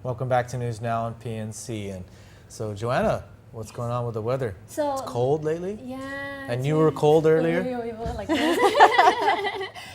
Welcome back to News Now on PNC. And so, Joanna, what's going on with the weather? So it's cold lately? Yeah. And you were cold earlier? Like this.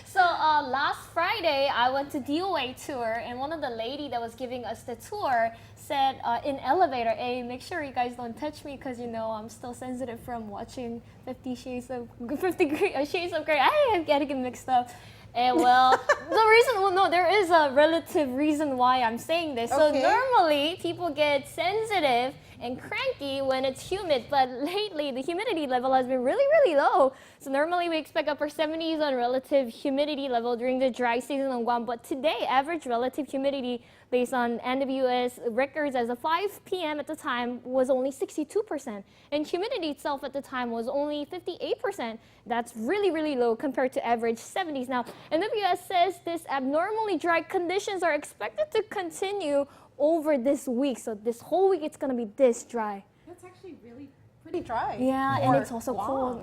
So last Friday, I went to DOA tour, and one of the lady that was giving us the tour said in elevator, hey, make sure you guys don't touch me because, you know, I'm still sensitive from watching 50 Shades of Grey. I get it mixed up. And well, there is a relative reason why I'm saying this. So normally people get sensitive and cranky when it's humid, but lately the humidity level has been really, really low. So normally we expect upper 70s on relative humidity level during the dry season on Guam, but today average relative humidity based on NWS records as of 5 p.m. at the time was only 62%, and humidity itself at the time was only 58%. That's really, really low compared to average 70s. Now, NWS says this abnormally dry conditions are expected to continue over this week. So this whole week it's going to be this dry. That's actually really pretty dry. Yeah, and it's also cold.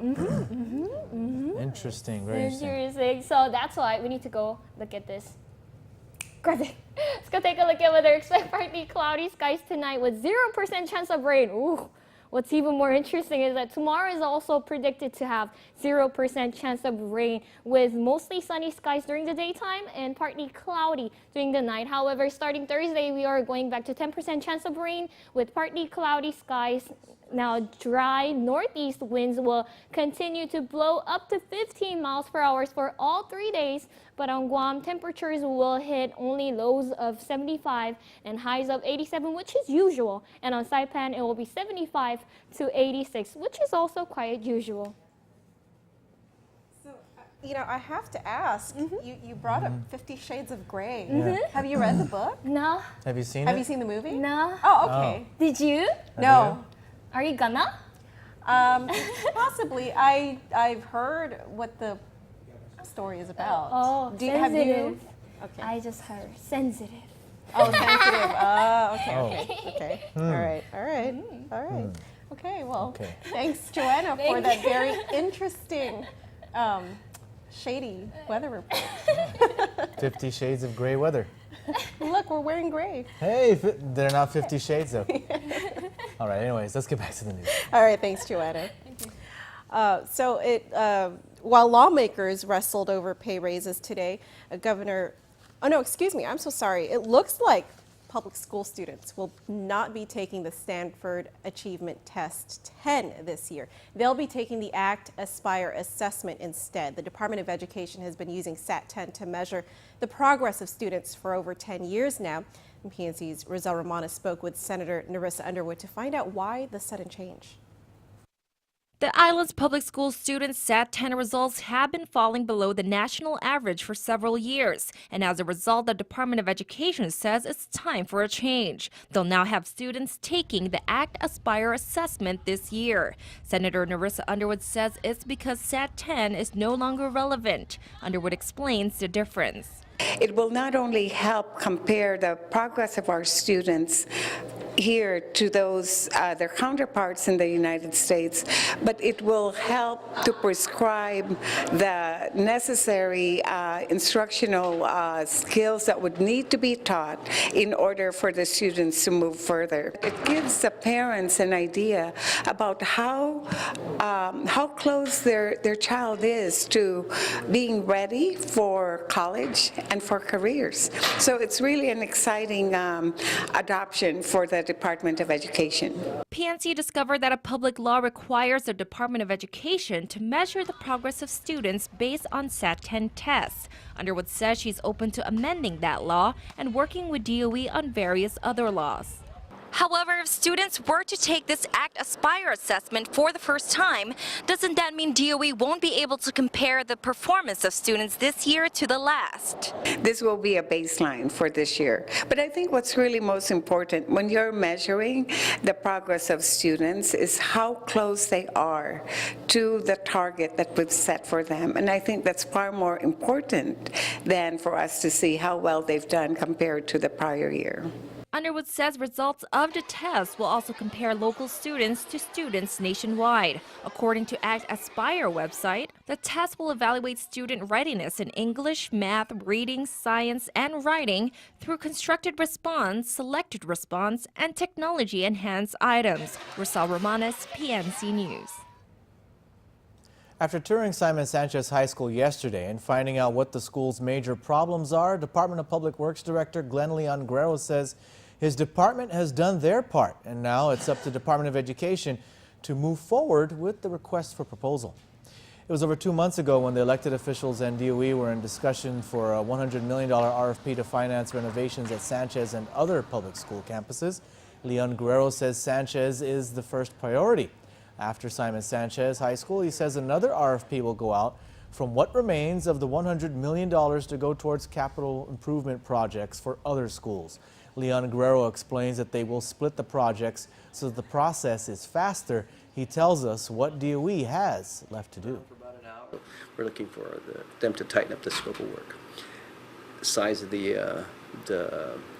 Interesting, very interesting. So that's why we need to go look at this. Grab it. Let's go take a look at weather. Expect partly cloudy skies tonight with 0% chance of rain. Ooh. What's even more interesting is that tomorrow is also predicted to have 0% chance of rain with mostly sunny skies during the daytime and partly cloudy during the night. However, starting Thursday, we are going back to 10% chance of rain with partly cloudy skies. Now, dry northeast winds will continue to blow up to 15 miles per hour for all 3 days, but on Guam, temperatures will hit only lows of 75 and highs of 87, which is usual. And on Saipan, it will be 75 to 86, which is also quite usual. So, you know, I have to ask, you brought up 50 Shades of Grey. Have you read the book? No. Have you seen it? Have you seen the movie? No. Oh, okay. Did you? No. Are you gonna? Possibly. I've heard what the story is about. Oh, sensitive. Have you? Okay. I just heard sensitive. Oh, sensitive. Okay. All right. Okay, well, thanks, Joanna, for that very interesting, shady weather report. 50 Shades of Grey weather. Look, we're wearing gray. Hey, they're not 50 Shades though. All right, anyways, let's get back to the news. All right, thanks, Joanna. Thank you. While lawmakers wrestled over pay raises today, I'm so sorry. It looks like public school students will not be taking the Stanford Achievement Test 10 this year. They'll be taking the ACT Aspire assessment instead. The Department of Education has been using SAT 10 to measure the progress of students for over 10 years now. And PNC's Rizal Romana spoke with Senator Narissa Underwood to find out why the sudden change. The island's public school students' SAT 10 results have been falling below the national average for several years. And as a result, the Department of Education says it's time for a change. They'll now have students taking the ACT Aspire assessment this year. Senator Narissa Underwood says it's because SAT 10 is no longer relevant. Underwood explains the difference. It will not only help compare the progress of our students here to those their counterparts in the United States, but it will help to prescribe the necessary instructional skills that would need to be taught in order for the students to move further. It gives the parents an idea about how close their child is to being ready for college and for careers. So it's really an exciting adoption for the Department of Education. PNC discovered that a public law requires the Department of Education to measure the progress of students based on SAT 10 tests. Underwood says she's open to amending that law and working with DOE on various other laws. However, if students were to take this ACT Aspire assessment for the first time, doesn't that mean DOE won't be able to compare the performance of students this year to the last? This will be a baseline for this year. But I think what's really most important when you're measuring the progress of students is how close they are to the target that we've set for them. And I think that's far more important than for us to see how well they've done compared to the prior year. Underwood says results of the test will also compare local students to students nationwide. According to ACT Aspire website, the test will evaluate student readiness in English, math, reading, science, and writing through constructed response, selected response, and technology-enhanced items. Rosal Romanes, PNC News. After touring Simon Sanchez High School yesterday and finding out what the school's major problems are, Department of Public Works Director Glenn Leon Guerrero says his department has done their part, and now it's up to Department of Education to move forward with the request for proposal. It was over 2 months ago when the elected officials and DOE were in discussion for a $100 million RFP to finance renovations at Sanchez and other public school campuses. Leon Guerrero says Sanchez is the first priority. After Simon Sanchez High School, he says another RFP will go out from what remains of the $100 million to go towards capital improvement projects for other schools. Leon Guerrero explains that they will split the projects so that the process is faster. He tells us what DOE has left to do. For about an hour, we're looking for them to tighten up the scope of work. The size of the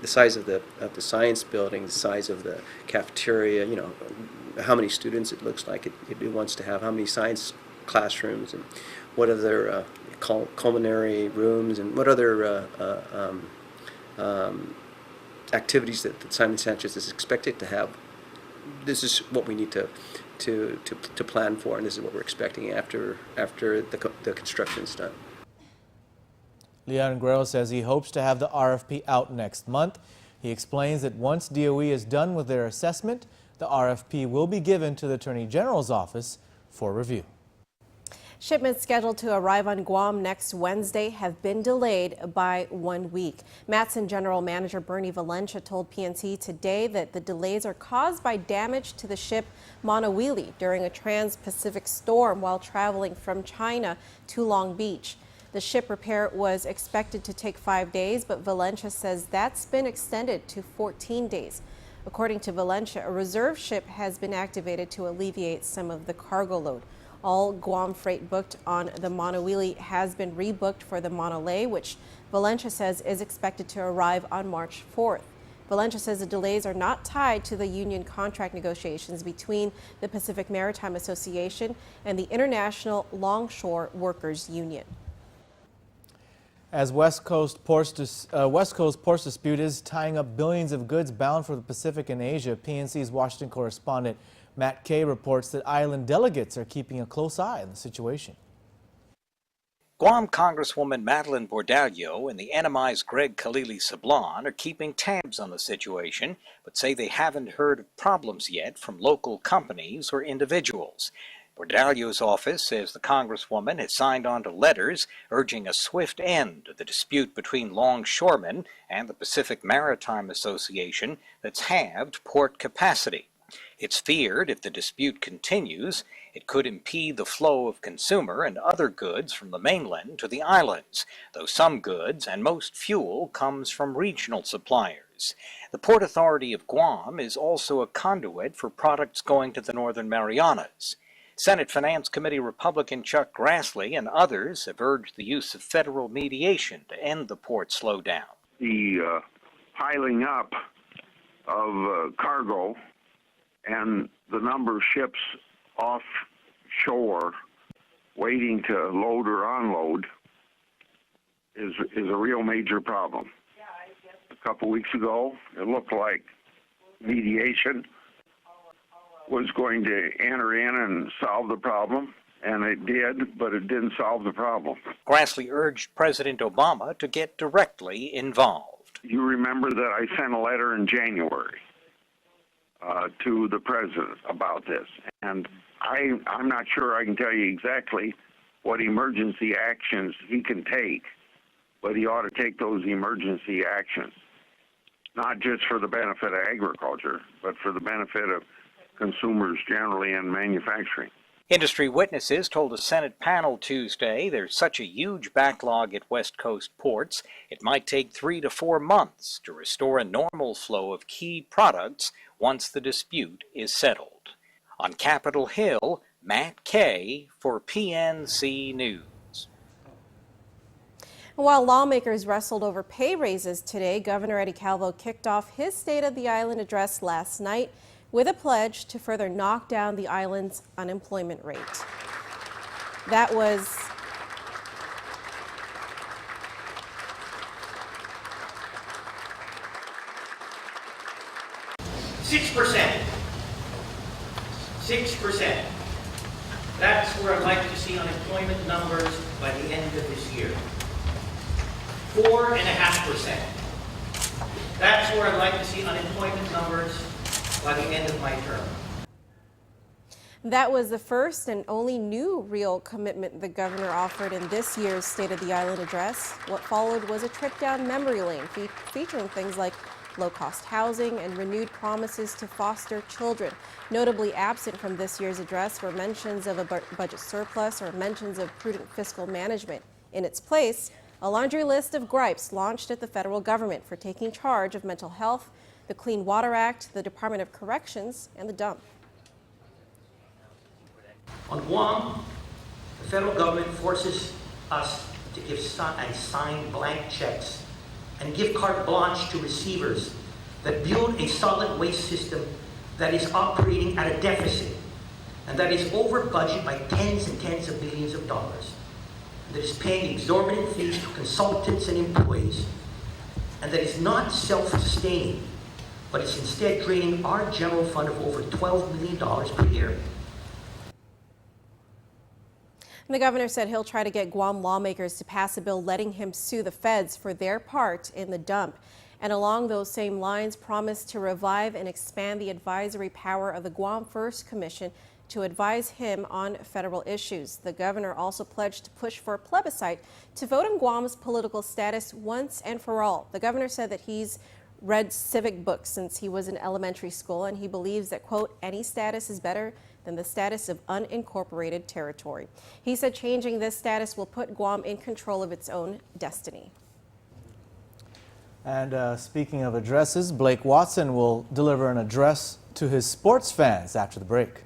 size of the science building, the size of the cafeteria, you know, how many students it looks like it wants to have, how many science classrooms, and what other culinary rooms, and what other activities that Simon Sanchez is expected to have. This is what we need to plan for, and this is what we're expecting after the construction is done. Leon Guerrero says he hopes to have the RFP out next month. He explains that once DOE is done with their assessment, the RFP will be given to the Attorney General's office for review. Shipments scheduled to arrive on Guam next Wednesday have been delayed by 1 week. Matson General Manager Bernie Valencia told PNC today that the delays are caused by damage to the ship Monowili during a trans-Pacific storm while traveling from China to Long Beach. The ship repair was expected to take 5 days, but Valencia says that's been extended to 14 days. According to Valencia, a reserve ship has been activated to alleviate some of the cargo load. All Guam freight booked on the Monowili has been rebooked for the Monolay, which Valencia says is expected to arrive on March 4th. Valencia says the delays are not tied to the union contract negotiations between the Pacific Maritime Association and the International Longshore Workers Union. As West Coast ports dispute is tying up billions of goods bound for the Pacific and Asia, PNC's Washington correspondent Matt Kay reports that island delegates are keeping a close eye on the situation. Guam Congresswoman Madeline Bordallo and the NMI's Greg Khalili-Sablon are keeping tabs on the situation, but say they haven't heard of problems yet from local companies or individuals. Bordallo's office says the Congresswoman has signed on to letters urging a swift end to the dispute between longshoremen and the Pacific Maritime Association that's halved port capacity. It's feared if the dispute continues, it could impede the flow of consumer and other goods from the mainland to the islands, though some goods and most fuel comes from regional suppliers. The Port Authority of Guam is also a conduit for products going to the Northern Marianas. Senate Finance Committee Republican Chuck Grassley and others have urged the use of federal mediation to end the port slowdown. The piling up of cargo and the number of ships offshore waiting to load or unload is a real major problem. A couple weeks ago, it looked like mediation was going to enter in and solve the problem, and it did, but it didn't solve the problem. Grassley urged President Obama to get directly involved. You remember that I sent a letter in January to the president about this, and I'm not sure I can tell you exactly what emergency actions he can take, but he ought to take those emergency actions, not just for the benefit of agriculture, but for the benefit of consumers generally and manufacturing. Industry witnesses told a Senate panel Tuesday there's such a huge backlog at West Coast ports, it might take 3 to 4 months to restore a normal flow of key products once the dispute is settled. On Capitol Hill, Matt Kay for PNC News. While lawmakers wrestled over pay raises today, Governor Eddie Calvo kicked off his State of the Island address last night with a pledge to further knock down the island's unemployment rate. That was 6%. 6%. That's where I'd like to see unemployment numbers by the end of this year. 4.5%. That's where I'd like to see unemployment numbers by the end of my term. That was the first and only new real commitment the governor offered in this year's State of the Island address. What followed was a trip down memory lane featuring things like low-cost housing and renewed promises to foster children. Notably absent from this year's address were mentions of a budget surplus or mentions of prudent fiscal management. In its place, a laundry list of gripes launched at the federal government for taking charge of mental health, the Clean Water Act, the Department of Corrections, and the dump. On Guam, the federal government forces us to give and sign blank checks and give carte blanche to receivers that build a solid waste system that is operating at a deficit and that is over budget by tens and tens of millions of dollars, that is paying exorbitant fees to consultants and employees, and that is not self-sustaining, but is instead draining our general fund of over $12 million per year. The governor said he'll try to get Guam lawmakers to pass a bill letting him sue the feds for their part in the dump. And along those same lines, promised to revive and expand the advisory power of the Guam First Commission to advise him on federal issues. The governor also pledged to push for a plebiscite to vote on Guam's political status once and for all. The governor said that he's read civic books since he was in elementary school, and he believes that, quote, any status is better than the status of unincorporated territory. He said changing this status will put Guam in control of its own destiny. And speaking of addresses, Blake Watson will deliver an address to his sports fans after the break.